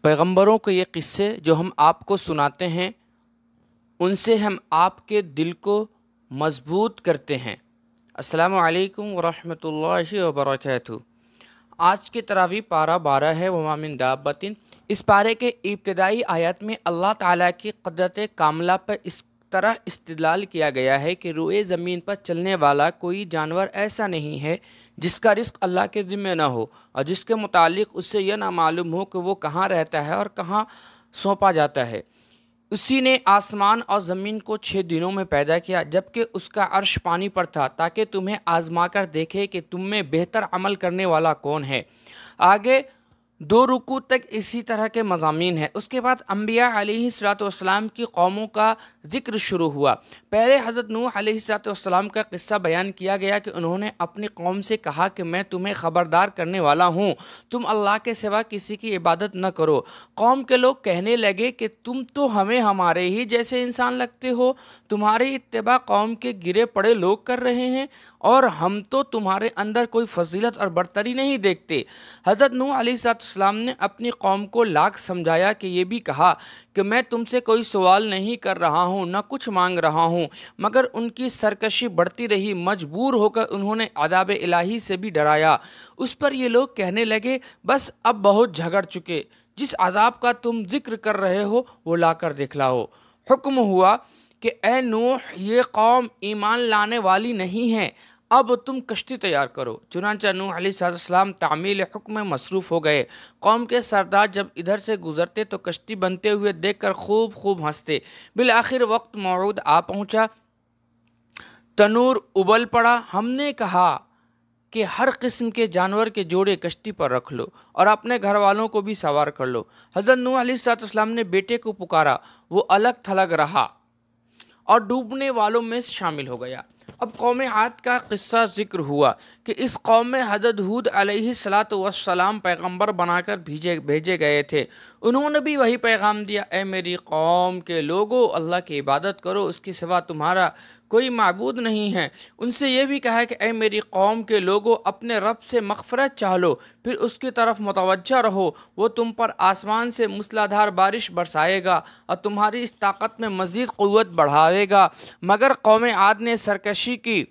پیغمبروں کے یہ قصے جو ہم آپ کو سناتے ہیں ان سے ہم آپ کے دل کو مضبوط کرتے ہیں۔ السلام علیکم ورحمۃ اللہ وبرکاتہ۔ آج کی تراویح پارہ 12 ہے، وما من دابۃ۔ اس پارے کے ابتدائی آیات میں اللہ تعالیٰ کی قدرت کاملہ پر اس طرح استدلال کیا گیا ہے کہ روئے زمین پر چلنے والا کوئی جانور ایسا نہیں ہے جس کا رزق اللہ کے ذمہ نہ ہو اور جس کے متعلق اس سے یہ نہ معلوم ہو کہ وہ کہاں رہتا ہے اور کہاں سونپا جاتا ہے۔ اسی نے آسمان اور زمین کو 6 دنوں میں پیدا کیا، جبکہ اس کا عرش پانی پر تھا، تاکہ تمہیں آزما کر دیکھے کہ تم میں بہتر عمل کرنے والا کون ہے۔ آگے 2 رکوع تک اسی طرح کے مضامین ہیں۔ اس کے بعد انبیاء علیہ السلام کی قوموں کا ذکر شروع ہوا۔ پہلے حضرت نوح علیہ السلام کا قصہ بیان کیا گیا کہ انہوں نے اپنی قوم سے کہا کہ میں تمہیں خبردار کرنے والا ہوں، تم اللہ کے سوا کسی کی عبادت نہ کرو۔ قوم کے لوگ کہنے لگے کہ تم تو ہمیں ہمارے ہی جیسے انسان لگتے ہو، تمہاری اتباع قوم کے گرے پڑے لوگ کر رہے ہیں اور ہم تو تمہارے اندر کوئی فضیلت اور برتری نہیں دیکھتے۔ حضرت نوح علیہ السلام نے اپنی قوم کو لاکھ سمجھایا کہ یہ بھی کہا کہ میں تم سے کوئی سوال نہیں کر رہا ہوں، نہ کچھ مانگ رہا ہوں، مگر ان کی سرکشی بڑھتی رہی، مجبور ہو کر انہوں نے عذاب الہی سے بھی ڈرایا۔ اس پر یہ لوگ کہنے لگے بس اب بہت جھگڑ چکے، جس عذاب کا تم ذکر کر رہے ہو وہ لا کر دکھلاؤ۔ حکم ہوا کہ اے نوح، یہ قوم ایمان لانے والی نہیں ہے، اب تم کشتی تیار کرو۔ چنانچہ نوح علیہ السلام تعمیل حکم میں مصروف ہو گئے۔ قوم کے سردار جب ادھر سے گزرتے تو کشتی بنتے ہوئے دیکھ کر خوب ہنستے۔ بالآخر وقت موعود آ پہنچا، تنور ابل پڑا۔ ہم نے کہا کہ ہر قسم کے جانور کے جوڑے کشتی پر رکھ لو اور اپنے گھر والوں کو بھی سوار کر لو۔ حضرت نوح علیہ السلام نے بیٹے کو پکارا، وہ الگ تھلگ رہا اور ڈوبنے والوں میں شامل ہو گیا۔ اب قوم عاد کا قصہ ذکر ہوا کہ اس قوم میں حضرت ہود علیہ السلام پیغمبر بنا کر بھیجے گئے تھے۔ انہوں نے بھی وہی پیغام دیا، اے میری قوم کے لوگو، اللہ کی عبادت کرو، اس کے سوا تمہارا کوئی معبود نہیں ہے۔ ان سے یہ بھی کہا کہ اے میری قوم کے لوگو، اپنے رب سے مغفرت چاہ لو، پھر اس کی طرف متوجہ رہو، وہ تم پر آسمان سے موسلادھار بارش برسائے گا اور تمہاری اس طاقت میں مزید قوت بڑھائے گا۔ مگر قوم عاد نے سرکشی کی،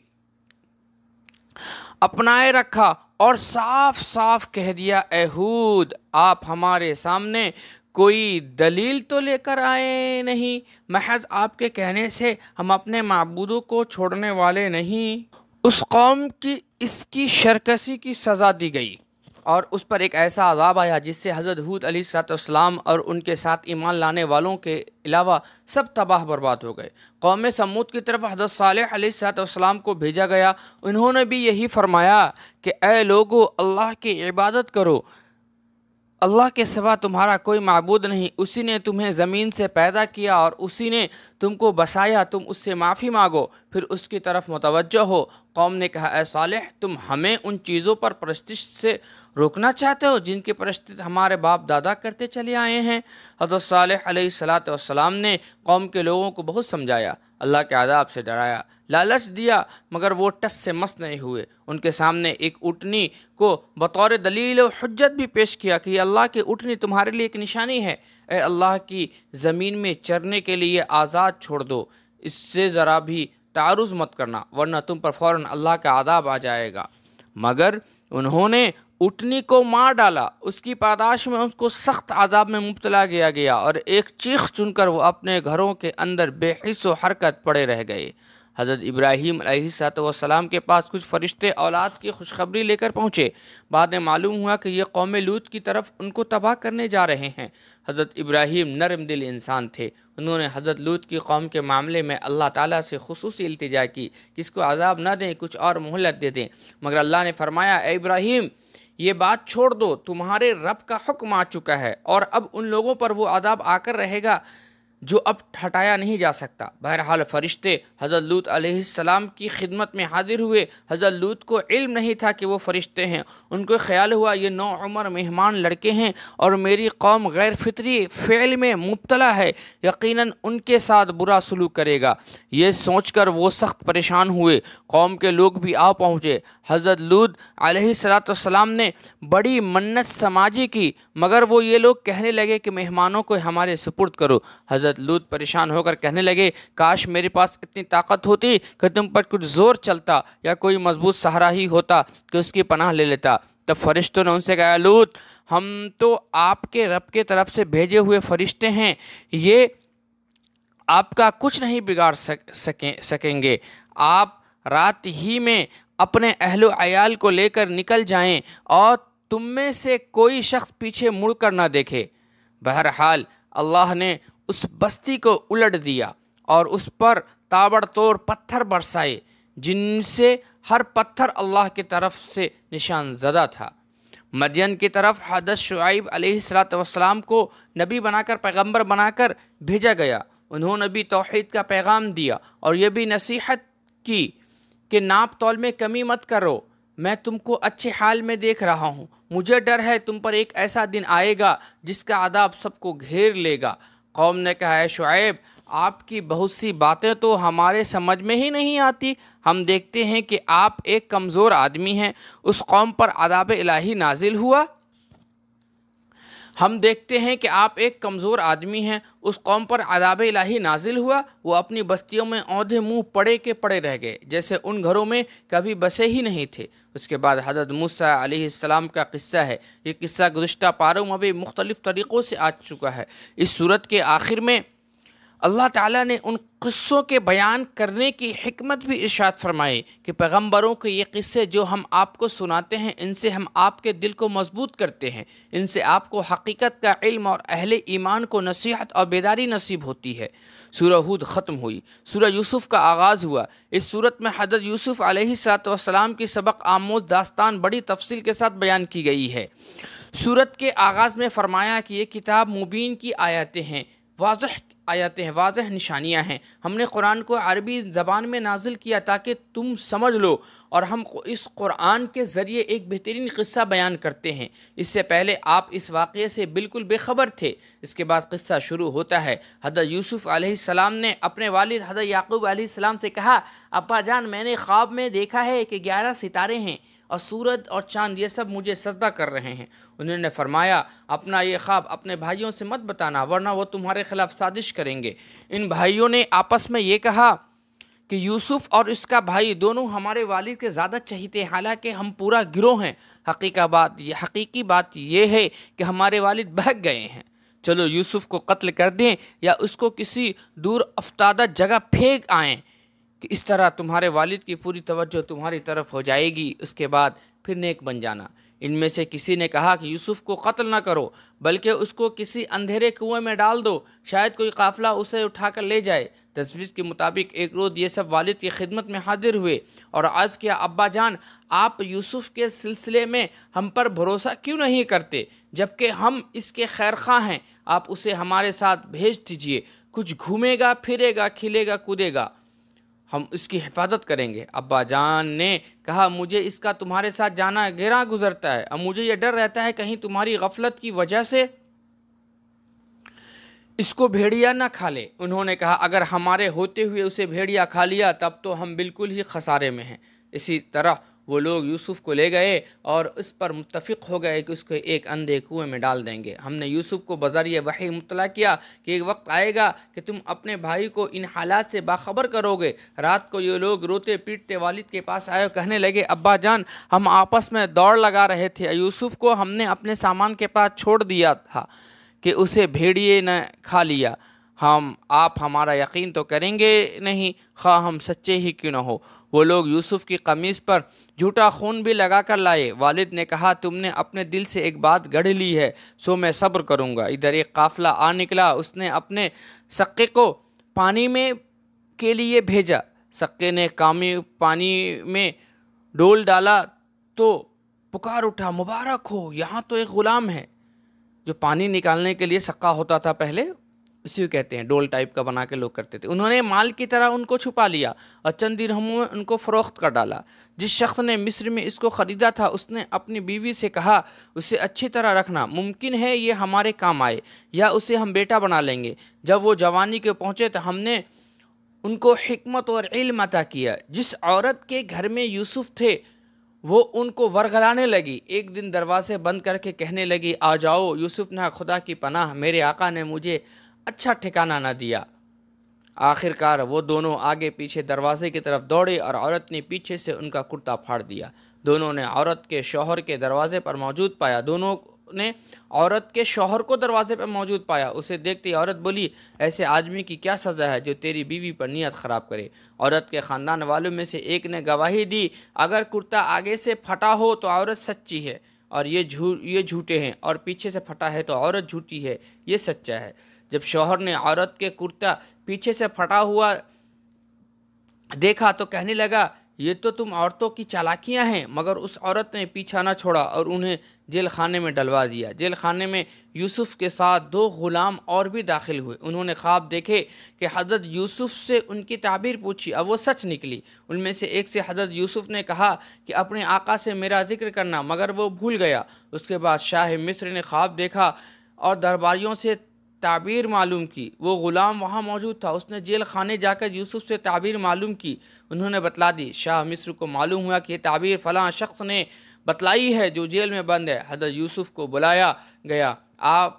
اپنائے رکھا اور صاف کہہ دیا، اے ہود، آپ ہمارے سامنے کوئی دلیل تو لے کر آئے نہیں، محض آپ کے کہنے سے ہم اپنے معبودوں کو چھوڑنے والے نہیں۔ اس قوم کی اس کی شرکسی کی سزا دی گئی اور اس پر ایک ایسا عذاب آیا جس سے حضرت ہود علیہ السلام اور ان کے ساتھ ایمان لانے والوں کے علاوہ سب تباہ برباد ہو گئے۔ قوم سمود کی طرف حضرت صالح علیہ السلام کو بھیجا گیا۔ انہوں نے بھی یہی فرمایا کہ اے لوگو، اللہ کی عبادت کرو، اللہ کے سوا تمہارا کوئی معبود نہیں، اسی نے تمہیں زمین سے پیدا کیا اور اسی نے تم کو بسایا، تم اس سے معافی مانگو، پھر اس کی طرف متوجہ ہو۔ قوم نے کہا، اے صالح، تم ہمیں ان چیزوں پر پرستش سے روکنا چاہتے ہو جن کی پرستش ہمارے باپ دادا کرتے چلے آئے ہیں۔ حضرت صالح علیہ السلام نے قوم کے لوگوں کو بہت سمجھایا، اللہ کے عذاب سے ڈرایا، لالچ دیا، مگر وہ ٹس سے مس نہیں ہوئے۔ ان کے سامنے ایک اونٹنی کو بطور دلیل و حجت بھی پیش کیا کہ یہ اللہ کی اونٹنی تمہارے لیے ایک نشانی ہے، اے اللہ کی زمین میں چرنے کے لیے آزاد چھوڑ دو، اس سے ذرا بھی تعرض مت کرنا ورنہ تم پر فوراً اللہ کا عذاب آ جائے گا۔ مگر انہوں نے اونٹنی کو مار ڈالا، اس کی پاداش میں اس کو سخت عذاب میں مبتلا کیا گیا اور ایک چیخ سن کر وہ اپنے گھروں کے اندر بے حس و حرکت پڑے رہ گئے۔ حضرت ابراہیم علیہ السلام کے پاس کچھ فرشتے اولاد کی خوشخبری لے کر پہنچے۔ بعد میں معلوم ہوا کہ یہ قوم لوط کی طرف ان کو تباہ کرنے جا رہے ہیں۔ حضرت ابراہیم نرم دل انسان تھے، انہوں نے حضرت لوط کی قوم کے معاملے میں اللہ تعالیٰ سے خصوصی التجا کی کہ اس کو عذاب نہ دیں، کچھ اور مہلت دے دیں، مگر اللہ نے فرمایا، اے ابراہیم، یہ بات چھوڑ دو، تمہارے رب کا حکم آ چکا ہے اور اب ان لوگوں پر وہ عذاب آ کر رہے گا جو اب ہٹایا نہیں جا سکتا۔ بہرحال فرشتے حضرت لوط علیہ السلام کی خدمت میں حاضر ہوئے۔ حضرت لوط کو علم نہیں تھا کہ وہ فرشتے ہیں۔ ان کو خیال ہوا یہ نوعمر مہمان لڑکے ہیں اور میری قوم غیر فطری فعل میں مبتلا ہے، یقیناً ان کے ساتھ برا سلوک کرے گا۔ یہ سوچ کر وہ سخت پریشان ہوئے۔ قوم کے لوگ بھی آ پہنچے۔ حضرت لوط علیہ السلام نے بڑی منت سماجی کی، مگر وہ یہ لوگ کہنے لگے کہ مہمانوں کو ہمارے سپرد کرو۔ حضرت لوط پریشان ہو کر کہنے لگے کاش میرے پاس اتنی طاقت ہوتی کہ تم پر کچھ زور چلتا یا کوئی مضبوط سہارا ہی ہوتا کہ اس کی پناہ لے لیتا۔ تب فرشتوں نے ان سے کہا لوط ہم تو آپ کے رب کے طرف سے بھیجے ہوئے فرشتے ہیں، یہ آپ کا کچھ نہیں بگاڑ سکیں گے۔ آپ رات ہی میں اپنے اہل و عیال کو لے کر نکل جائیں اور تم میں سے کوئی شخص پیچھے مڑ کر نہ دیکھے۔ بہرحال اللہ نے اس بستی کو الٹ دیا اور اس پر تابڑ توڑ پتھر برسائے، جن سے ہر پتھر اللہ کی طرف سے نشان زدہ تھا۔ مدین کی طرف حضرت شعیب علیہ السلام کو نبی بنا کر پیغمبر بنا کر بھیجا گیا۔ انہوں نے بھی توحید کا پیغام دیا اور یہ بھی نصیحت کی کہ ناپ تول میں کمی مت کرو، میں تم کو اچھے حال میں دیکھ رہا ہوں، مجھے ڈر ہے تم پر ایک ایسا دن آئے گا جس کا عذاب سب کو گھیر لے گا۔ قوم نے کہا اے شعیب آپ کی بہت سی باتیں تو ہمارے سمجھ میں ہی نہیں آتی، ہم دیکھتے ہیں کہ آپ ایک کمزور آدمی ہیں۔ اس قوم پر عذاب الہی نازل ہوا اس قوم پر عذاب الہی نازل ہوا، وہ اپنی بستیوں میں اوندھے منہ پڑے کے پڑے رہ گئے، جیسے ان گھروں میں کبھی بسے ہی نہیں تھے۔ اس کے بعد حضرت موسیٰ علیہ السلام کا قصہ ہے۔ یہ قصہ گزشتہ پاروں میں بھی مختلف طریقوں سے آ چکا ہے۔ اس صورت کے آخر میں اللہ تعالیٰ نے ان قصوں کے بیان کرنے کی حکمت بھی ارشاد فرمائی کہ پیغمبروں کے یہ قصے جو ہم آپ کو سناتے ہیں، ان سے ہم آپ کے دل کو مضبوط کرتے ہیں، ان سے آپ کو حقیقت کا علم اور اہل ایمان کو نصیحت اور بیداری نصیب ہوتی ہے۔ سورہ ہود ختم ہوئی، سورہ یوسف کا آغاز ہوا۔ اس سورت میں حضرت یوسف علیہ السلام کی سبق آموز داستان بڑی تفصیل کے ساتھ بیان کی گئی ہے۔ سورت کے آغاز میں فرمایا کہ یہ کتاب مبین کی آیاتیں ہیں، واضح نشانیاں ہیں۔ ہم نے قرآن کو عربی زبان میں نازل کیا تاکہ تم سمجھ لو، اور ہم اس قرآن کے ذریعے ایک بہترین قصہ بیان کرتے ہیں۔ اس سے پہلے آپ اس واقعے سے بالکل بے خبر تھے۔ اس کے بعد قصہ شروع ہوتا ہے۔ حضرت یوسف علیہ السلام نے اپنے والد حضرت یعقوب علیہ السلام سے کہا ابا جان میں نے خواب میں دیکھا ہے کہ 11 ستارے ہیں اور سورج اور چاند یہ سب مجھے سجدہ کر رہے ہیں۔ انہوں نے فرمایا اپنا یہ خواب اپنے بھائیوں سے مت بتانا ورنہ وہ تمہارے خلاف سازش کریں گے۔ ان بھائیوں نے آپس میں یہ کہا کہ یوسف اور اس کا بھائی دونوں ہمارے والد کے زیادہ چہیتے ہیں، حالانکہ ہم پورا گروہ ہیں۔ حقیقی بات یہ ہے کہ ہمارے والد بھاگ گئے ہیں۔ چلو یوسف کو قتل کر دیں یا اس کو کسی دور افتادہ جگہ پھینک آئیں کہ اس طرح تمہارے والد کی پوری توجہ تمہاری طرف ہو جائے گی، اس کے بعد پھر نیک بن جانا۔ ان میں سے کسی نے کہا کہ یوسف کو قتل نہ کرو بلکہ اس کو کسی اندھیرے کنویں میں ڈال دو، شاید کوئی قافلہ اسے اٹھا کر لے جائے۔ تصویر کے مطابق ایک روز یہ سب والد کی خدمت میں حاضر ہوئے اور عرض کیا ابا جان آپ یوسف کے سلسلے میں ہم پر بھروسہ کیوں نہیں کرتے جبکہ ہم اس کے خیر خواہ ہیں؟ آپ اسے ہمارے ساتھ بھیج دیجئے، کچھ گھومے گا پھرے گا کھیلے گا کودے گا، ہم اس کی حفاظت کریں گے۔ ابا جان نے کہا مجھے اس کا تمہارے ساتھ جانا گراں گزرتا ہے، اب مجھے یہ ڈر رہتا ہے کہیں تمہاری غفلت کی وجہ سے اس کو بھیڑیا نہ کھا لے۔ انہوں نے کہا اگر ہمارے ہوتے ہوئے اسے بھیڑیا کھا لیا تب تو ہم بالکل ہی خسارے میں ہیں۔ اسی طرح وہ لوگ یوسف کو لے گئے اور اس پر متفق ہو گئے کہ اس کو ایک اندھے کنویں میں ڈال دیں گے۔ ہم نے یوسف کو بذریعہ وحی مطلع کیا کہ ایک وقت آئے گا کہ تم اپنے بھائی کو ان حالات سے باخبر کرو گے۔ رات کو یہ لوگ روتے پیٹتے والد کے پاس آئے اور کہنے لگے ابا جان ہم آپس میں دوڑ لگا رہے تھے، یوسف کو ہم نے اپنے سامان کے پاس چھوڑ دیا تھا کہ اسے بھیڑیے نے کھا لیا۔ آپ ہمارا یقین تو کریں گے نہیں خواہ ہم سچے ہی کیوں نہ ہو۔ وہ لوگ یوسف کی قمیص پر جھوٹا خون بھی لگا کر لائے۔ والد نے کہا تم نے اپنے دل سے ایک بات گڑھ لی ہے سو میں صبر کروں گا۔ ادھر ایک قافلہ آ نکلا، اس نے اپنے سقے کو پانی میں کے لیے بھیجا۔ سقے نے پانی میں ڈول ڈالا تو پکار اٹھا مبارک ہو، یہاں تو ایک غلام ہے۔ جو پانی نکالنے کے لیے سقا ہوتا تھا پہلے، اسی کو کہتے ہیں ڈول ٹائپ کا بنا کے لوگ کرتے تھے۔ انہوں نے مال کی طرح ان کو چھپا لیا اور چند درہموں میں ان کو فروخت کر ڈالا۔ جس شخص نے مصر میں اس کو خریدا تھا اس نے اپنی بیوی سے کہا اسے اچھی طرح رکھنا، ممکن ہے یہ ہمارے کام آئے یا اسے ہم بیٹا بنا لیں گے۔ جب وہ جوانی کے پہنچے تو ہم نے ان کو حکمت اور علم عطا کیا۔ جس عورت کے گھر میں یوسف تھے وہ ان کو ورغلانے لگی، ایک دن دروازے بند کر کے کہنے لگی آ جاؤ۔ یوسف نے خدا کی پناہ، میرے آقا نے مجھے اچھا ٹھکانہ نہ دیا۔ آخر کار وہ دونوں آگے پیچھے دروازے کی طرف دوڑے اور عورت نے پیچھے سے ان کا کرتا پھاڑ دیا۔ دونوں نے عورت کے شوہر کے دروازے پر موجود پایا اسے دیکھتے ہی عورت بولی ایسے آدمی کی کیا سزا ہے جو تیری بیوی پر نیت خراب کرے۔ عورت کے خاندان والوں میں سے ایک نے گواہی دی اگر کرتا آگے سے پھٹا ہو تو عورت سچی ہے اور یہ جھوٹے ہیں، اور پیچھے سے پھٹا ہے تو عورت جھوٹی ہے، یہ سچا ہے۔ جب شوہر نے عورت کے کرتا پیچھے سے پھٹا ہوا دیکھا تو کہنے لگا یہ تو تم عورتوں کی چالاکیاں ہیں، مگر اس عورت نے پیچھا نہ چھوڑا اور انہیں جیل خانے میں ڈلوا دیا۔ جیل خانے میں یوسف کے ساتھ 2 غلام اور بھی داخل ہوئے۔ انہوں نے خواب دیکھے کہ حضرت یوسف سے ان کی تعبیر پوچھی اور وہ سچ نکلی۔ ان میں سے ایک سے حضرت یوسف نے کہا کہ اپنے آقا سے میرا ذکر کرنا، مگر وہ بھول گیا۔ اس کے بعد شاہ مصر نے خواب دیکھا اور درباریوں سے تعبیر معلوم کی۔ وہ غلام وہاں موجود تھا، اس نے جیل خانے جا کر یوسف سے تعبیر معلوم کی۔ انہوں نے بتلا دی۔ شاہ مصر کو معلوم ہوا کہ یہ تعبیر فلاں شخص نے بتلائی ہے جو جیل میں بند ہے۔ حضرت یوسف کو بلایا گیا۔ آپ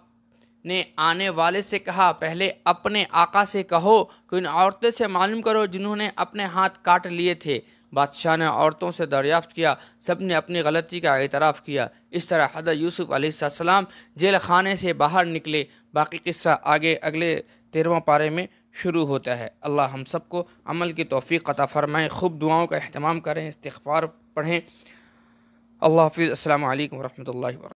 نے آنے والے سے کہا پہلے اپنے آقا سے کہو کہ ان عورتوں سے معلوم کرو جنہوں نے اپنے ہاتھ کاٹ لیے تھے۔ بادشاہ نے عورتوں سے دریافت کیا، سب نے اپنی غلطی کا اعتراف کیا۔ اس طرح حضرت یوسف علیہ السلام جیل خانے سے باہر نکلے۔ باقی قصہ آگے اگلے 13واں پارے میں شروع ہوتا ہے۔ اللہ ہم سب کو عمل کی توفیق عطا فرمائے۔ خوب دعاؤں کا اہتمام کریں، استغفار پڑھیں۔ اللہ حافظ۔ السلام علیکم ورحمۃ اللہ وبرکاتہ۔